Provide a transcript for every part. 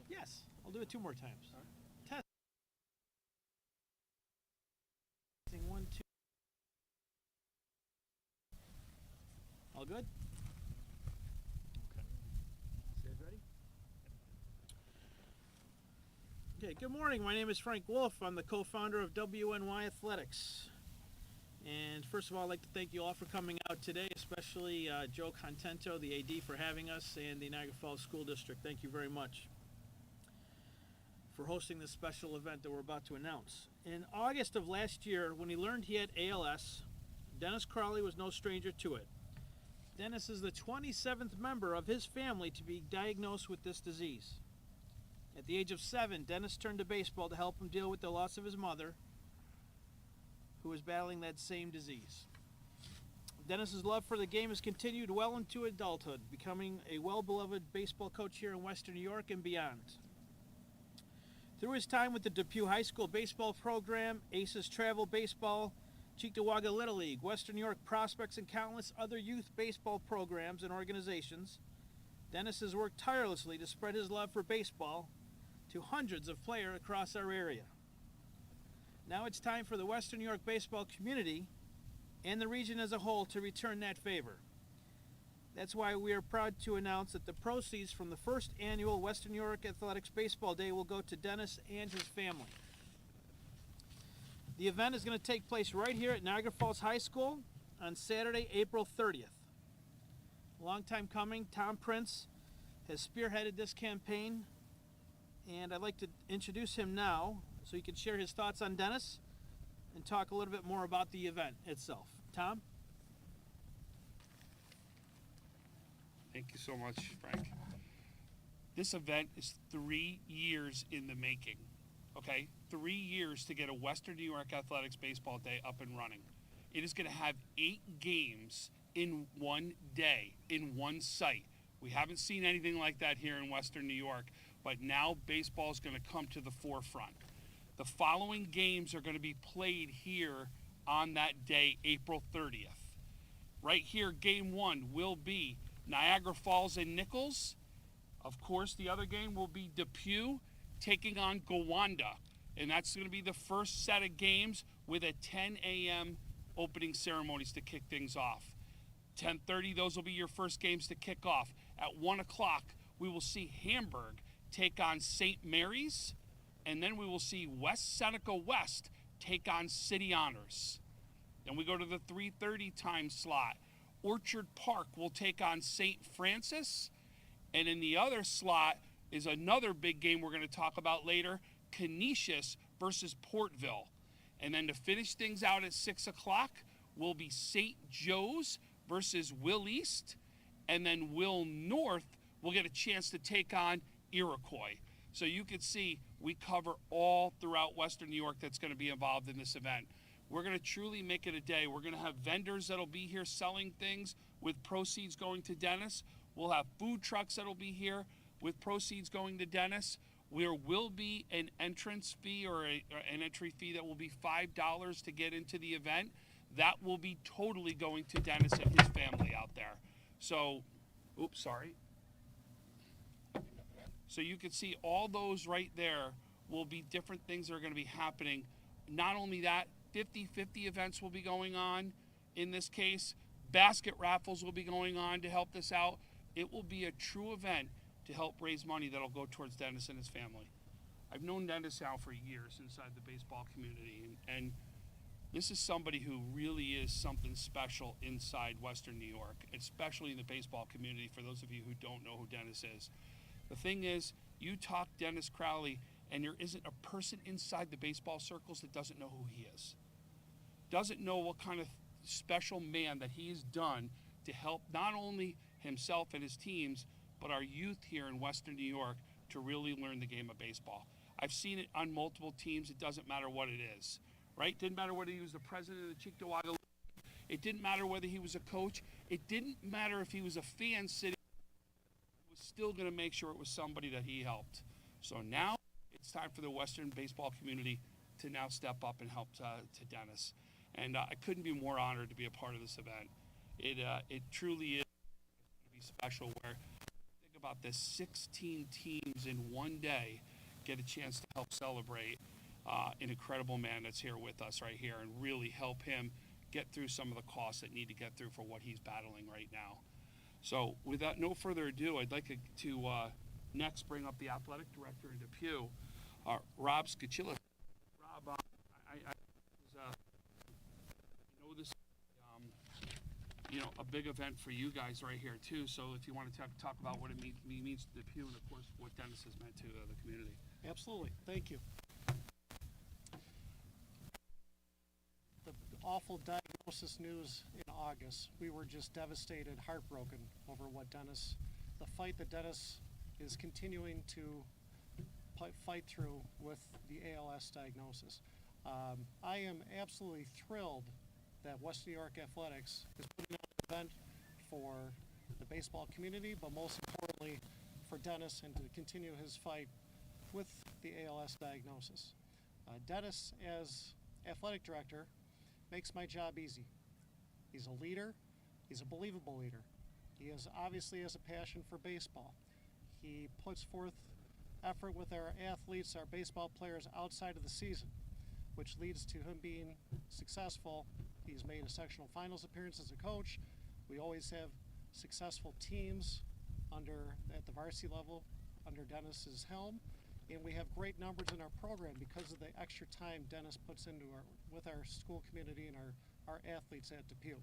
Yes, I'll do it 2 more times. Right. Testing 1, 2. All good? Okay. You guys ready? Okay, good morning. My name is Frank Wolf. I'm the co-founder of WNY Athletics. And first of all, I'd like to thank you all for coming out today, especially Joe Contento, the AD, for having us, and the Niagara Falls School District. Thank you very much for hosting this special event that we're about to announce. In August of last year, when he learned he had ALS, Dennis Crowley was no stranger to it. Dennis is the 27th member of his family to be diagnosed with this disease. At the age of 7, Dennis turned to baseball to help him deal with the loss of his mother, who was battling that same disease. Dennis's love for the game has continued well into adulthood, becoming a well-beloved baseball coach here in Western New York and beyond. Through his time with the Depew High School baseball program, Aces Travel Baseball, Cheektowaga Little League, Western New York Prospects, and countless other youth baseball programs and organizations, Dennis has worked tirelessly to spread his love for baseball to hundreds of players across our area. Now it's time for the Western New York baseball community and the region as a whole to return that favor. That's why we are proud to announce that the proceeds from the first annual Western New York Athletics Baseball Day will go to Dennis and his family. The event is going to take place right here at Niagara Falls High School on Saturday, April 30th. A long time coming, Tom Prince has spearheaded this campaign, and I'd like to introduce him now so he can share his thoughts on Dennis and talk a little bit more about the event itself. Tom? Thank you so much, Frank. This event is 3 years in the making, okay? 3 years to get a Western New York Athletics Baseball Day up and running. It is going to have 8 games in one day, in one site. We haven't seen anything like that here in Western New York, but now baseball is going to come to the forefront. The following games are going to be played here on that day, April 30th. Right here, game 1 will be Niagara Falls and Nichols. Of course, the other game will be Depew taking on Gowanda. And that's going to be the first set of games with a 10 a.m. opening ceremonies to kick things off. 10:30, those will be your first games to kick off. At 1 o'clock, we will see Hamburg take on St. Mary's. And then we will see West Seneca West take on City Honors. Then we go to the 3:30 time slot. Orchard Park will take on St. Francis. And in the other slot is another big game we're going to talk about later, Canisius versus Portville. And then to finish things out at 6 o'clock will be St. Joe's versus Will East. And then Will North will get a chance to take on Iroquois. So you can see we cover all throughout Western New York that's going to be involved in this event. We're going to truly make it a day. We're going to have vendors that'll be here selling things with proceeds going to Dennis. We'll have food trucks that'll be here with proceeds going to Dennis. There will be an entrance fee or an entry fee that will be $5 to get into the event. That will be totally going to Dennis and his family out there. So, oops, sorry. So you can see all those right there will be different things that are going to be happening. Not only that, 50-50 events will be going on in this case. Basket raffles will be going on to help this out. It will be a true event to help raise money that'll go towards Dennis and his family. I've known Dennis now for years inside the baseball community, and this is somebody who really is something special inside Western New York, especially in the baseball community, for those of you who don't know who Dennis is. The thing is, you talk Dennis Crowley, and there isn't a person inside the baseball circles that doesn't know who he is. Doesn't know what kind of special man that he has done to help not only himself and his teams, but our youth here in Western New York to really learn the game of baseball. I've seen it on multiple teams. It doesn't matter what it is, right? Didn't matter whether he was the president of the Cheektowaga League. It didn't matter whether he was a coach. It didn't matter if he was a fan sitting. He was still going to make sure it was somebody that he helped. So now it's time for the Western baseball community to now step up and help to Dennis. And I couldn't be more honored to be a part of this event. It truly is going to be special. Where think about this, 16 teams in one day get a chance to help celebrate an incredible man that's here with us right here and really help him get through some of the costs that need to get through for what he's battling right now. So without no further ado, I'd like to next bring up the athletic director in Depew, Rob Skachilla. Rob, I know this a big event for you guys right here too. So if you want to talk about what it means to Depew and of course what Dennis has meant to the community. Absolutely. Thank you. The awful diagnosis news in August, we were just devastated, heartbroken over the fight that Dennis is continuing to fight through with the ALS diagnosis. I am absolutely thrilled that Western New York Athletics is putting on an event for the baseball community, but most importantly for Dennis and to continue his fight with the ALS diagnosis. Dennis, as athletic director, makes my job easy. He's a leader. He's a believable leader. He obviously has a passion for baseball. He puts forth effort with our athletes, our baseball players outside of the season, which leads to him being successful. He's made a sectional finals appearance as a coach. We always have successful teams at the varsity level under Dennis's helm, and we have great numbers in our program because of the extra time Dennis puts into with our school community and our athletes at Depew.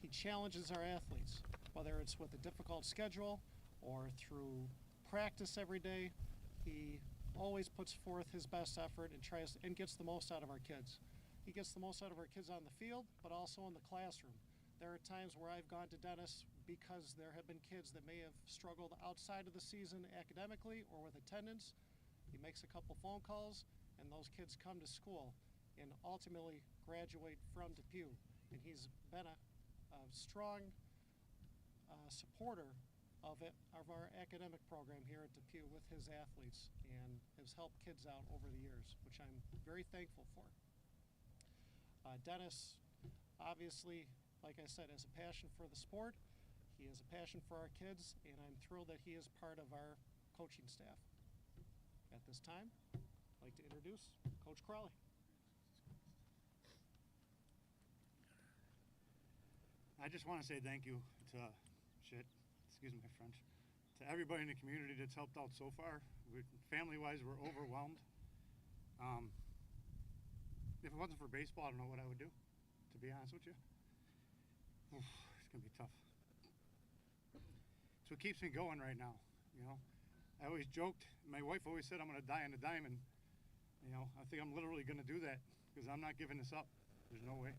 He challenges our athletes, whether it's with a difficult schedule or through practice every day. He always puts forth his best effort and tries and gets the most out of our kids. He gets the most out of our kids on the field, but also in the classroom. There are times where I've gone to Dennis because there have been kids that may have struggled outside of the season academically or with attendance. He makes a couple phone calls, and those kids come to school and ultimately graduate from Depew. And he's been a strong supporter of our academic program here at Depew with his athletes and has helped kids out over the years, which I'm very thankful for. Dennis, obviously, like I said, has a passion for the sport. He has a passion for our kids, and I'm thrilled that he is part of our coaching staff. At this time, I'd like to introduce Coach Crowley. I just want to say thank you to, excuse my French, to everybody in the community that's helped out so far. Family-wise, we're overwhelmed. If it wasn't for baseball, I don't know what I would do, to be honest with you. Oof, it's going to be tough. So it keeps me going right now, I always joked, my wife always said I'm going to die on a diamond. I think I'm literally going to do that because I'm not giving this up. There's no way.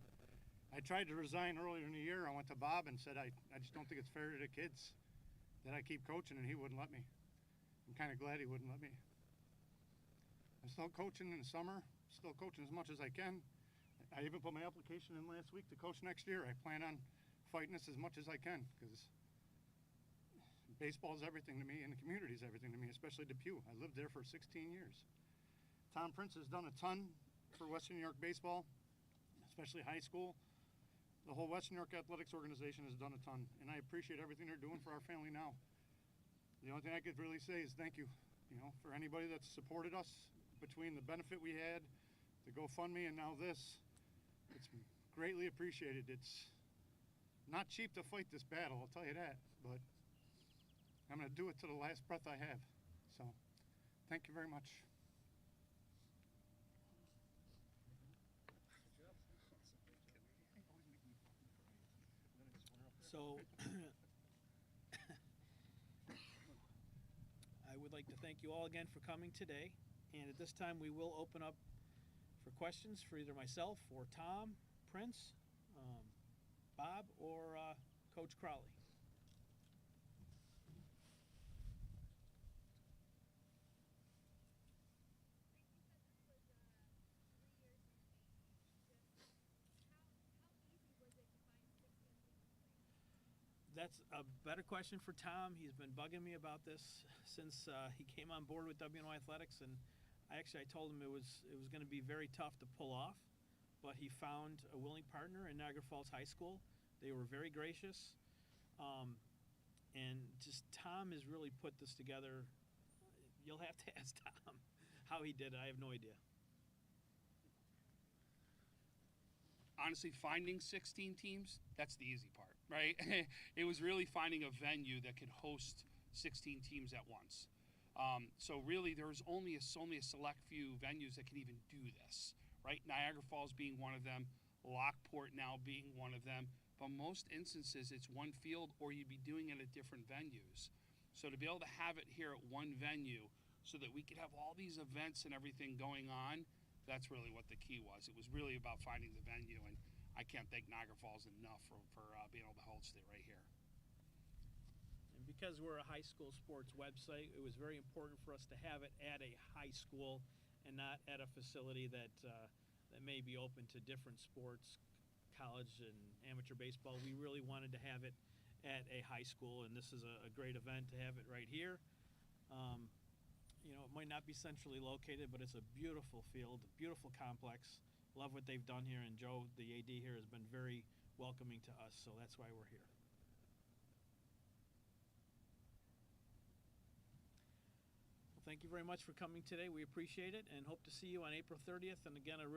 I tried to resign earlier in the year. I went to Bob and said, I just don't think it's fair to the kids that I keep coaching, and he wouldn't let me. I'm kind of glad he wouldn't let me. I'm still coaching in the summer, still coaching as much as I can. I even put my application in last week to coach next year. I plan on fighting this as much as I can because baseball is everything to me and the community is everything to me, especially Depew. I lived there for 16 years. Tom Prince has done a ton for Western New York baseball, especially high school. The whole Western New York Athletics organization has done a ton, and I appreciate everything they're doing for our family now. The only thing I could really say is thank you, for anybody that's supported us between the benefit we had, the GoFundMe, and now this. It's greatly appreciated. It's not cheap to fight this battle, I'll tell you that, but I'm going to do it to the last breath I have. So, thank you very much. So I would like to thank you all again for coming today. And at this time, we will open up for questions for either myself or Tom, Prince, Bob, or Coach Crowley. That's a better question for Tom. He's been bugging me about this since he came on board with WNY Athletics, and I told him it was going to be very tough to pull off, but he found a willing partner in Niagara Falls High School. They were very gracious. and just Tom has really put this together. You'll have to ask Tom how he did it. I have no idea. Honestly, finding 16 teams, that's the easy part, right? It was really finding a venue that could host 16 teams at once. So really, there's only a select few venues that can even do this, right? Niagara Falls being one of them, Lockport now being one of them. But most instances, it's one field, or you'd be doing it at different venues. So to be able to have it here at one venue so that we could have all these events and everything going on, that's really what the key was. It was really about finding the venue, and I can't thank Niagara Falls enough for being able to host it right here. And because we're a high school sports website, it was very important for us to have it at a high school and not at a facility that may be open to different sports, college and amateur baseball. We really wanted to have it at a high school, and this is a great event to have it right here. You know, it might not be centrally located, but it's a beautiful field, a beautiful complex. Love what they've done here, and Joe, the AD here, has been very welcoming to us, so that's why we're here. Well, thank you very much for coming today. We appreciate it, and hope to see you on April 30th. And again, a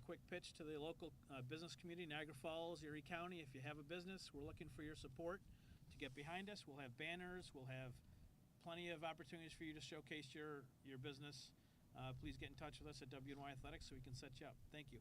quick pitch to the local business community, Niagara Falls, Erie County. If you have a business, we're looking for your support to get behind us. We'll have banners. We'll have plenty of opportunities for you to showcase your business. Please get in touch with us at WNY Athletics so we can set you up. Thank you.